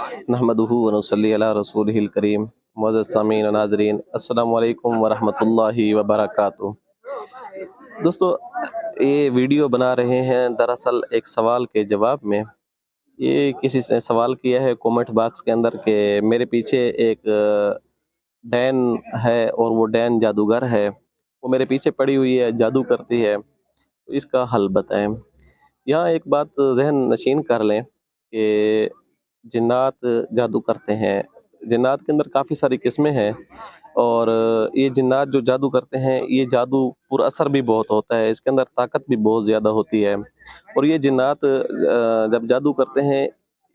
नहमदुहु व नसल्ली अला रसूलिहिल करीम। मुअज़्ज़ज़ सामीन व नाज़रीन, अस्सलामु अलैकुम व रहमतुल्लाहि व बरकातुहू। दोस्तों, ये वीडियो बना रहे हैं दरअसल एक सवाल के जवाब में। ये किसी ने सवाल किया है कमेंट बॉक्स के अंदर कि मेरे पीछे एक डैन है और वो डैन जादूगर है, वो मेरे पीछे पड़ी हुई है, जादू करती है, तो इसका हल बताएं। यहाँ एक बात जहन नशीन कर लें कि जिन्नात जादू करते हैं। जिन्नात के अंदर काफ़ी सारी किस्में हैं, और ये जिन्नात जो जादू करते हैं, ये जादू पुरअसर भी बहुत होता है, इसके अंदर ताकत भी बहुत ज़्यादा होती है। और ये जिन्नात जब जादू करते हैं,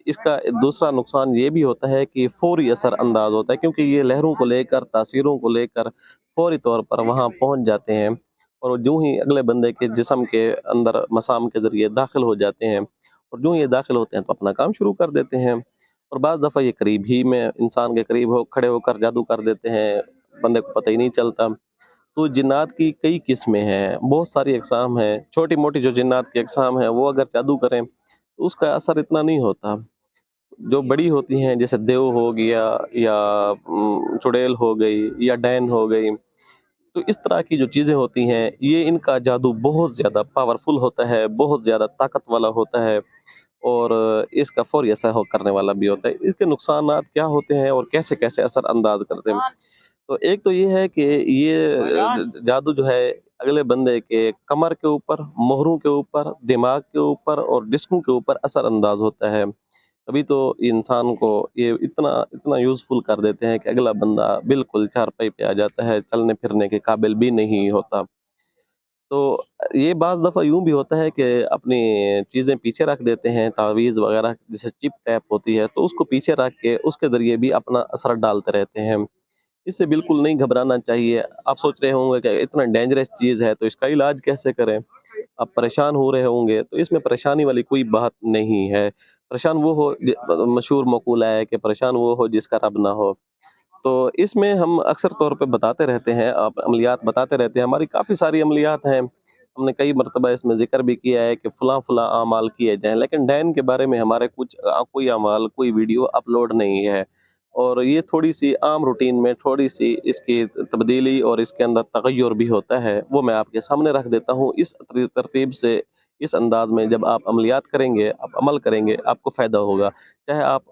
इसका दूसरा नुकसान ये भी होता है कि फ़ौरी असर अंदाज होता है, क्योंकि ये लहरों को लेकर, तासीरों को लेकर फ़ौरी तौर पर वहाँ पहुँच जाते हैं, और यूं ही अगले बंदे के जिस्म के अंदर मसाम के ज़रिए दाखिल हो जाते हैं, और यूं ये दाखिल होते हैं तो अपना काम शुरू कर देते हैं। और बाज़ दफ़ा ये करीब ही में इंसान के करीब हो खड़े होकर जादू कर देते हैं, बंदे को पता ही नहीं चलता। तो जिन्नात की कई किस्में हैं, बहुत सारी अक़साम हैं। छोटी-मोटी जो जिन्नात की अक़साम हैं, वो अगर जादू करें तो उसका असर इतना नहीं होता। जो बड़ी होती हैं, जैसे देव हो गया, या चुड़ैल हो गई, या डैन हो गई, तो इस तरह की जो चीज़ें होती हैं, ये इनका जादू बहुत ज़्यादा पावरफुल होता है, बहुत ज़्यादा ताकत वाला होता है, और इसका फ़ौरी असर हो करने वाला भी होता है। इसके नुकसानात क्या होते हैं और कैसे-कैसे असर अंदाज़ करते हैं? तो एक तो ये है कि ये जादू जो है अगले बंदे के कमर के ऊपर, मोहरों के ऊपर, दिमाग के ऊपर और जिस्म के ऊपर असर अंदाज़ होता है। तभी तो इंसान को ये इतना इतना यूज़फुल कर देते हैं कि अगला बंदा बिल्कुल चारपाई पे आ जाता है, चलने-फिरने के काबिल भी नहीं होता। तो ये बाज़ दफ़ा यूँ भी होता है कि अपनी चीज़ें पीछे रख देते हैं, तावीज़ वग़ैरह जैसे चिप टैप होती है, तो उसको पीछे रख के उसके ज़रिए भी अपना असर डालते रहते हैं। इससे बिल्कुल नहीं घबराना चाहिए। आप सोच रहे होंगे कि इतना डेंजरस चीज़ है तो इसका इलाज कैसे करें? आप परेशान हो रहे होंगे, तो इसमें परेशानी वाली कोई बात नहीं है। परेशान वो हो मशहूर मक़ूला है कि परेशान वो हो जिसका रब ना हो। तो इसमें हम अक्सर तौर पे बताते रहते हैं, आप अमलियात बताते रहते हैं, हमारी काफ़ी सारी अमलियात हैं। हमने कई मर्तबा इसमें ज़िक्र भी किया है कि फ़लाँ-फ़लाँ अमाल किए जाएँ, लेकिन डैन के बारे में हमारे कुछ कोई अमाल, कोई वीडियो अपलोड नहीं है। और ये थोड़ी-सी आम रूटीन में थोड़ी-सी इसकी तब्दीली और इसके अंदर तगय्युर भी होता है, वो मैं आपके सामने रख देता हूँ। इस तरतीब से, इस अंदाज़ में जब आप अमलियात करेंगे, आप अमल करेंगे, आपको फ़ायदा होगा। चाहे आप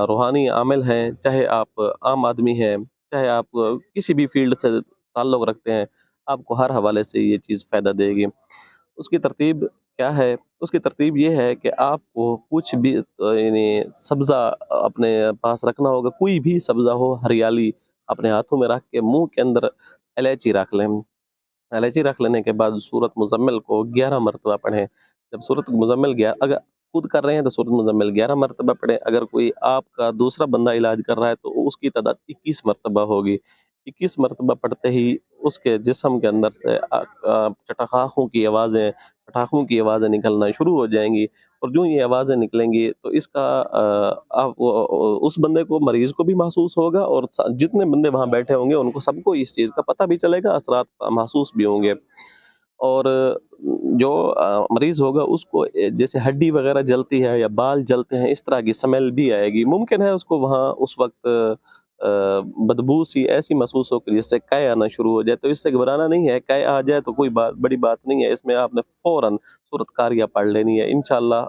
रूहानी आमिल हैं, चाहे आप आम आदमी हैं, चाहे आप किसी भी फ़ील्ड से ताल्लुक़ रखते हैं, आपको हर हवाले से ये चीज़ फ़ायदा देगी। उसकी तरतीब क्या है? उसकी तरतीब ये है कि आपको कुछ भी यानी सब्ज़ा अपने पास रखना होगा, कोई भी सब्ज़ा हो, हरियाली अपने हाथों में रख के मुँह के अंदर इलायची रख लें। इलायची रख लेने के बाद सूरत मुज़म्मिल को 11 मरतबा पढ़ें। जब सूरत मुज़म्मिल गया अगर खुद कर रहे हैं तो सूरत मुज़म्मिल 11 मरतबा पढ़ें, अगर कोई आपका दूसरा बंदा इलाज कर रहा है तो उसकी तादाद 21 मरतबा होगी। 21 मरतबा पढ़ते ही उसके जिस्म के अंदर से पटाखों की आवाज़ें निकलना शुरू हो जाएँगी, और यूँ ये आवाज़ें निकलेंगी तो इसका आप उस बंदे को, मरीज़ को भी महसूस होगा, और जितने बंदे वहाँ बैठे होंगे उनको सबको इस चीज़ का पता भी चलेगा, असरात महसूस भी होंगे। और जो मरीज़ होगा उसको जैसे हड्डी वग़ैरह जलती है या बाल जलते हैं, इस तरह की स्मेल भी आएगी। मुमकिन है उसको वहाँ उस वक़्त बदबू सी ऐसी महसूस हो कि जिससे कै आना शुरू हो जाए, तो इससे घबराना नहीं है। कै आ जाए तो कोई बड़ी बात नहीं है, इसमें आपने फ़ौरन सूरत कारिया पढ़ लेनी है। इंशाअल्लाह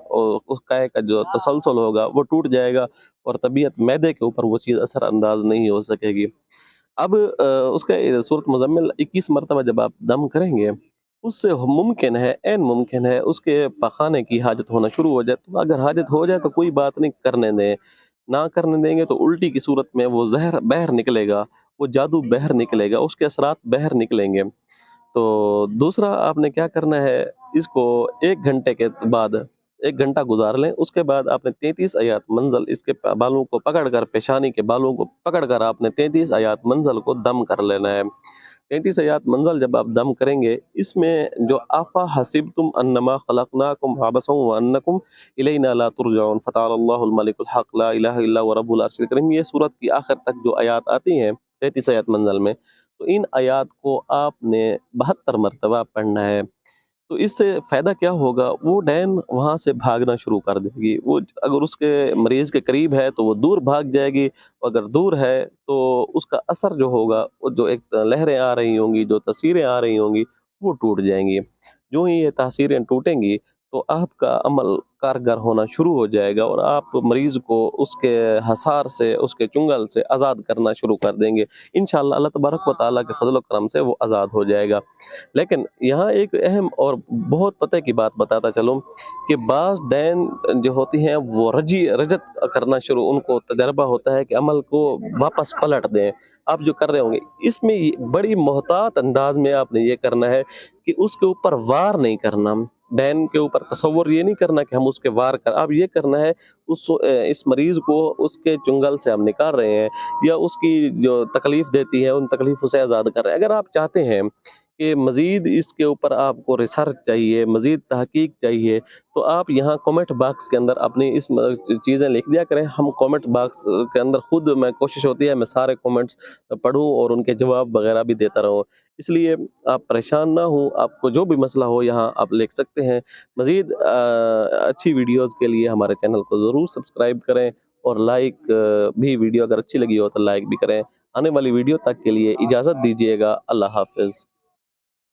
उस कै का जो तसलसल होगा वो टूट जाएगा, और तबीयत मैदे के ऊपर वो चीज़ असर अंदाज़ नहीं हो सकेगी। अब उसका सूरत मुज़म्मिल 21 मरतबा जब आप दम करेंगे, उससे मुमकिन है, ऐन मुमकिन है उसके पखाने की हाजत होना शुरू हो जाए। तो अगर हाजत हो जाए तो कोई बात नहीं, करने दें। ना करने देंगे तो उल्टी की सूरत में वो ज़हर बाहर निकलेगा, वो जादू बाहर निकलेगा, उसके असरात बाहर निकलेंगे। तो दूसरा आपने क्या करना है, इसको 1 घंटे के बाद 1 घंटा गुज़ार लें, उसके बाद आपने 33 आयात मंज़ल इसके बालों को पकड़कर, पेशानी के बालों को पकड़कर आपने 33 आयात मंज़ल को दम कर लेना है। 33 आयात मंज़ल जब आप दम करेंगे, इसमें जो आफ़ा हसिबतुम अन्नमा खलक़नाकुम अबसन व अन्नकुम इलैना ला तुरजऊन फ़तअल्लाहुल मलिकुल हक़ ला इलाहा इल्ला हुवा रब्बुल अर्शिल करीम, ये सूरत की आखिर तक जो आयात आती हैं 33 आयात मंज़ल में, तो इन आयात को आपने 72 मरतबा पढ़ना है। तो तो इससे फ़ायदा क्या होगा, वो डैन वहाँ से भागना शुरू कर देगी। वो अगर उसके मरीज़ के करीब है तो वो दूर भाग जाएगी, अगर दूर है तो उसका असर जो होगा, वो जो एक लहरें आ रही होंगी, जो तस्वीरें आ रही होंगी, वो टूट जाएँगी। यूँ ही ये तासीरें टूटेंगी तो आपका अमल कारगर होना शुरू हो जाएगा और आप मरीज़ को उसके हसार से, उसके चुंगल से आज़ाद करना शुरू कर देंगे। इंशाअल्लाह अल्लाह तबारक व तआला के फ़ज़ल व करम से वो आज़ाद हो जाएगा। लेकिन यहाँ एक अहम और बहुत पते की बात बताता चलूँ कि बाज़ डैन जो होती हैं वो रजत करना शुरू, उनको तजर्बा होता है कि अमल को वापस पलट दें। आप जो कर रहे होंगे, इसमें ये बड़ी मोहतात अंदाज़ में आपने ये करना है कि उसके ऊपर वार नहीं करना। डैन के ऊपर तसव्वुर ये नहीं करना कि हम उसके वार कर, अब ये करना है इस मरीज़ को उसके चुंगल से हम निकाल रहे हैं या उसकी जो तकलीफ़ देती है, उन तकलीफ़ों से आज़ाद कर रहे हैं। अगर आप चाहते हैं कि मज़ीद इसके ऊपर आपको रिसर्च चाहिए, मज़ीद तहकीक चाहिए, तो आप यहाँ कमेंट बॉक्स के अंदर अपनी इस चीज़ें लिख दिया करें। हम कमेंट बॉक्स के अंदर खुद मैं कोशिश होती है मैं सारे कमेंट्स पढूँ और उनके जवाब वगैरह भी देता रहूँ। इसलिए आप परेशान ना हों, आपको जो भी मसला हो यहाँ आप लिख सकते हैं। मज़ीद अच्छी वीडियोज़ के लिए हमारे चैनल को ज़रूर सब्सक्राइब करें और लाइक भी, वीडियो अगर अच्छी लगी हो तो लाइक भी करें। आने वाली वीडियो तक के लिए इजाज़त दीजिएगा। अल्लाह हाफ़िज़।